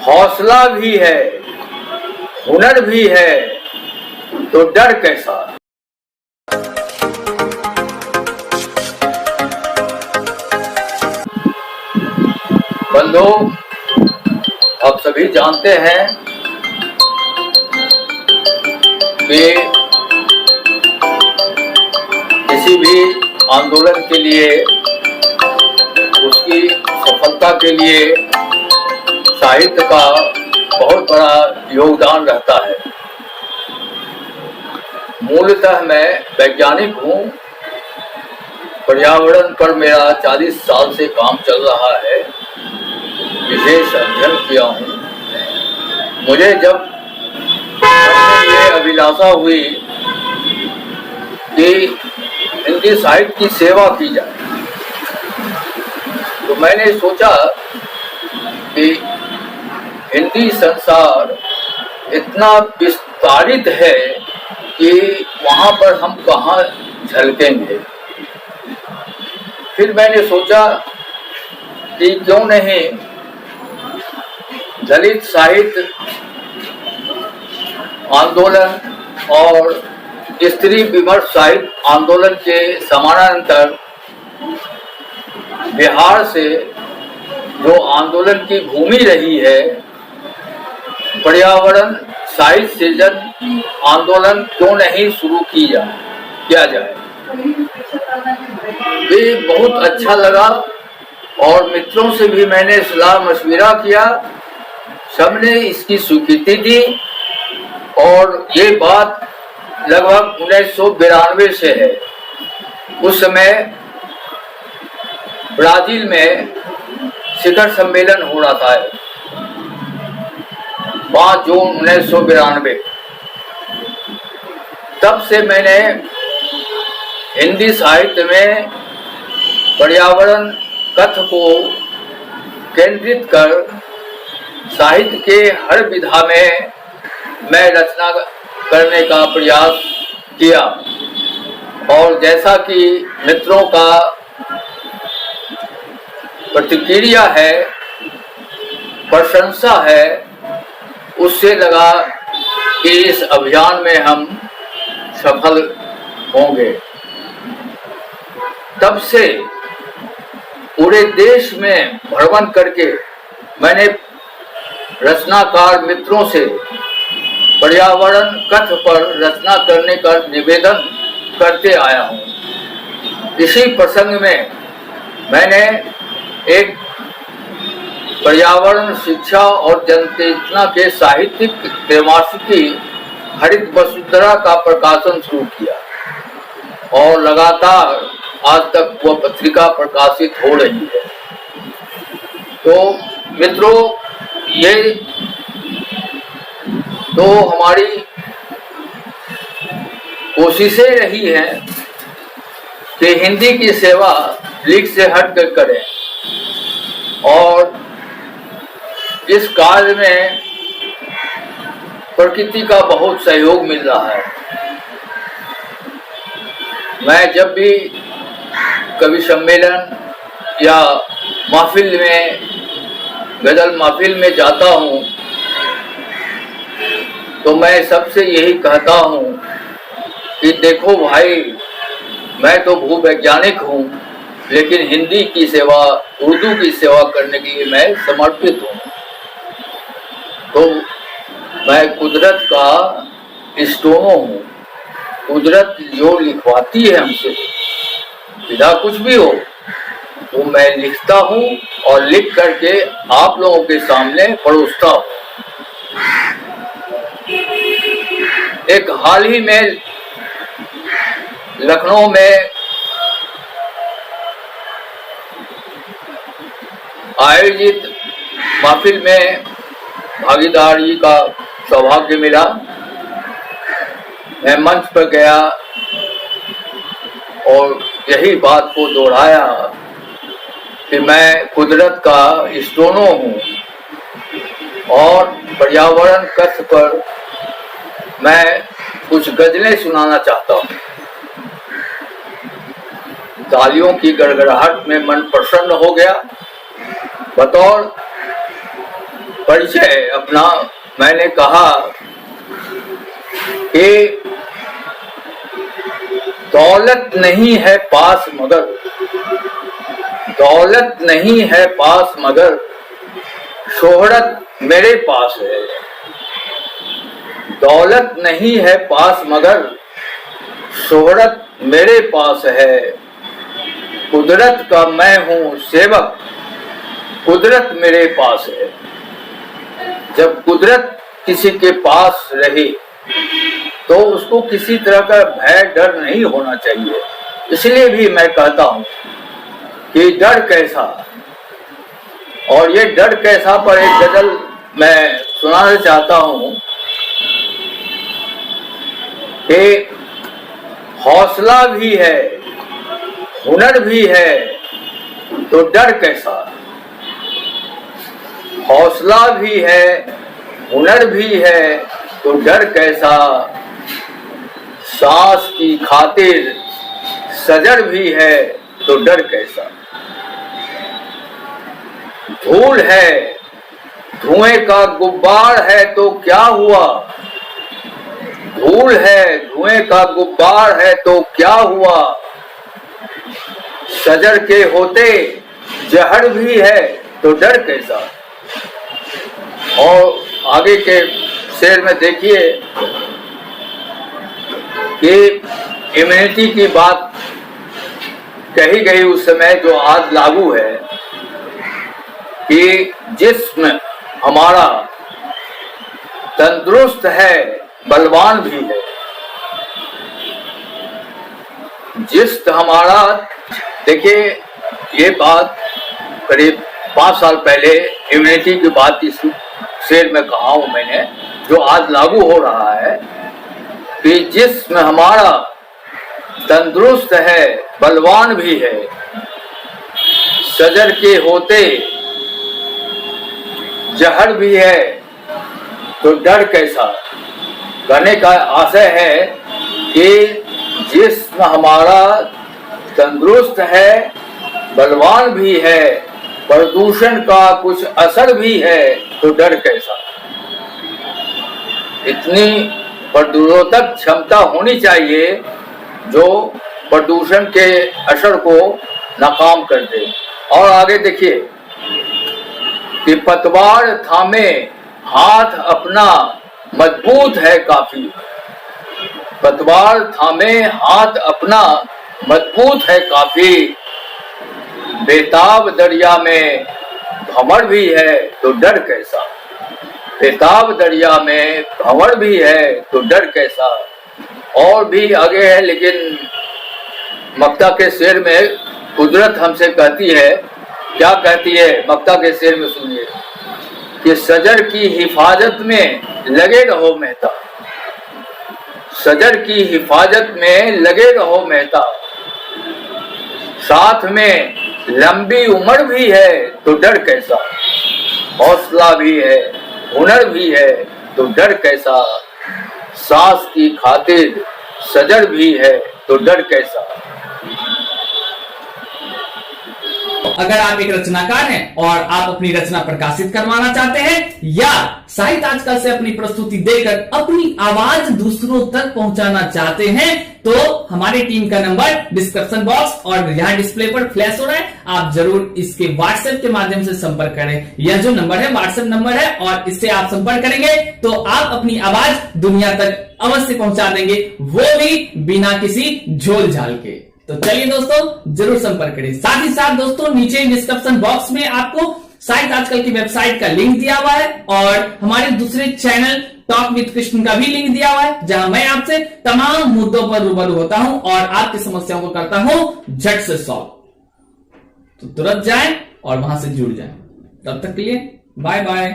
हौसला भी है, हुनर भी है, तो डर कैसा। बंधु, आप सभी जानते हैं कि किसी भी आंदोलन के लिए, उसकी सफलता के लिए साहित्य का बहुत बड़ा योगदान रहता है। मूलतः मैं वैज्ञानिक हूँ। पर्यावरण पर मेरा 40 साल से काम चल रहा है। विशेष अध्ययन किया हूँ। मुझे जब ये अभिलाषा हुई कि हिंदी साहित्य की सेवा की जाए, तो मैंने सोचा कि हिंदी संसार इतना विस्तारित है कि वहाँ पर हम कहाँ झलकेंगे। फिर मैंने सोचा कि क्यों नहीं दलित साहित्य आंदोलन और स्त्री विमर्श साहित्य आंदोलन के समानांतर बिहार से जो आंदोलन की भूमि रही है, पर्यावरण साहित्य सृजन आंदोलन क्यों नहीं शुरू किया जाए। ये बहुत अच्छा लगा और मित्रों से भी मैंने सलाह मशविरा किया। सबने इसकी स्वीकृति दी और ये बात लगभग 1992 से है। उस समय ब्राजील में शिखर सम्मेलन हो रहा था, 5 जून 1992। तब से मैंने हिंदी साहित्य में पर्यावरण कथ्य को केंद्रित कर साहित्य के हर विधा में मैं रचना करने का प्रयास किया। और जैसा कि मित्रों का प्रतिक्रिया है, प्रशंसा है, उससे लगा कि इस अभियान में हम सफल होंगे। तब से पूरे देश में भ्रमण करके मैंने रचनाकार मित्रों से पर्यावरण कथ्य पर रचना करने का निवेदन करते आया हूँ। इसी प्रसंग में मैंने एक पर्यावरण शिक्षा और जनचेतना के साहित्यिक त्रैमासिकी हरित वसुंधरा का प्रकाशन शुरू किया और लगातार आज तक वह पत्रिका प्रकाशित हो रही है। तो मित्रों, ये तो हमारी कोशिशें रही हैं कि हिंदी की सेवा लीक से हट कर करें और इस कार्य में प्रकृति का बहुत सहयोग मिल रहा है। मैं जब भी कवि सम्मेलन या महफिल में, गजल महफिल में जाता हूँ, तो मैं सबसे यही कहता हूँ कि देखो भाई, मैं तो भूवैज्ञानिक हूँ, लेकिन हिंदी की सेवा, उर्दू की सेवा करने के लिए मैं समर्पित हूँ। तो मैं कुदरत का स्टोनो हूँ। कुदरत जो लिखवाती है हमसे, बिना कुछ भी हो, तो मैं लिखता हूँ और लिख करके आप लोगों के सामने परोसता हूँ। एक हाल ही में लखनऊ में आयोजित महफिल में भागीदारी का सौभाग्य मिला। मैं मंच पर गया और यही बात को दोहराया कि मैं कुदरत का स्टोनो हूँ और पर्यावरण कथ्य पर मैं कुछ गजलें सुनाना चाहता हूँ। तालियों की गड़गड़ाहट में मन प्रसन्न हो गया। बतौर परिचय अपना मैंने कहा कि दौलत नहीं है पास मगर, दौलत नहीं है पास मगर शोहरत मेरे पास है। दौलत नहीं है पास मगर शोहरत मेरे पास है। कुदरत का मैं हूँ सेवक, कुदरत मेरे पास है। जब कुदरत किसी के पास रहे तो उसको किसी तरह का भय डर नहीं होना चाहिए। इसलिए भी मैं कहता हूं कि डर कैसा, और ये डर कैसा पर एक गजल मैं सुनाना चाहता हूं कि हौसला भी है हुनर भी है तो डर कैसा। हौसला भी है हुनर भी है तो डर कैसा। सांस की खातिर सजर भी है तो डर कैसा। धूल है धुएं का गुब्बार है तो क्या हुआ। धूल है धुएं का गुब्बार है तो क्या हुआ। सजर के होते जहर भी है तो डर कैसा। और आगे के शेर में देखिए कि इम्यूनिटी की बात कही गई उस समय जो आज लागू है कि जिस्म हमारा तंदुरुस्त है बलवान भी है। जिस्म हमारा, देखिए ये बात करीब 5 साल पहले इम्यूनिटी की बात इस शेर में कहा हूं मैंने, जो आज लागू हो रहा है कि जिस्म हमारा तंदुरुस्त है बलवान भी है। सजर के होते जहर भी है तो डर कैसा। कहने का आशय है कि जिस्म हमारा तंदुरुस्त है बलवान भी है, प्रदूषण का कुछ असर भी है तो डर कैसा। इतनी प्रतिरोधक क्षमता होनी चाहिए जो प्रदूषण के असर को नाकाम कर दे। और आगे देखिए कि पतवार थामे हाथ अपना मजबूत है काफी। पतवार थामे हाथ अपना मजबूत है काफी। बेताब दरिया में भंवर भी है तो डर कैसा। बेताब दरिया में भंवर भी है तो डर कैसा। और भी आगे है, लेकिन मक्ता के शेर में कुदरत हमसे कहती है, क्या कहती है मक्ता के शेर में सुनिए कि सजर की हिफाजत में लगे रहो मेहता। सजर की हिफाजत में लगे रहो मेहता। साथ में लंबी उम्र भी है तो डर कैसा। हौसला भी है हुनर भी है तो डर कैसा। सांस की खातिर सजर भी है तो डर कैसा। अगर आप एक रचनाकार हैं और आप अपनी रचना प्रकाशित करवाना चाहते हैं या साहित्य आजकल से अपनी प्रस्तुति देकर अपनी आवाज दूसरों तक पहुंचाना चाहते हैं तो हमारी टीम का नंबर डिस्क्रिप्शन बॉक्स और यहां डिस्प्ले पर फ्लैश हो रहा है। आप जरूर इसके व्हाट्सएप के माध्यम से संपर्क करें। यह जो नंबर है व्हाट्सएप नंबर है और इससे आप संपर्क करेंगे तो आप अपनी आवाज दुनिया तक अवश्य पहुंचा देंगे, वो भी बिना किसी झोल झाल के। तो चलिए दोस्तों जरूर संपर्क करें। साथ ही साथ दोस्तों नीचे डिस्क्रिप्शन बॉक्स में आपको साहित्य आजकल की वेबसाइट का लिंक दिया हुआ है और हमारे दूसरे चैनल टॉक विद कृष्ण का भी लिंक दिया हुआ है, जहां मैं आपसे तमाम मुद्दों पर रूबरू होता हूं और आपकी समस्याओं को करता हूं झट से सॉल्व। तो तुरंत जाएं और वहां से जुड़ जाएं। तब तक के लिए बाय बाय।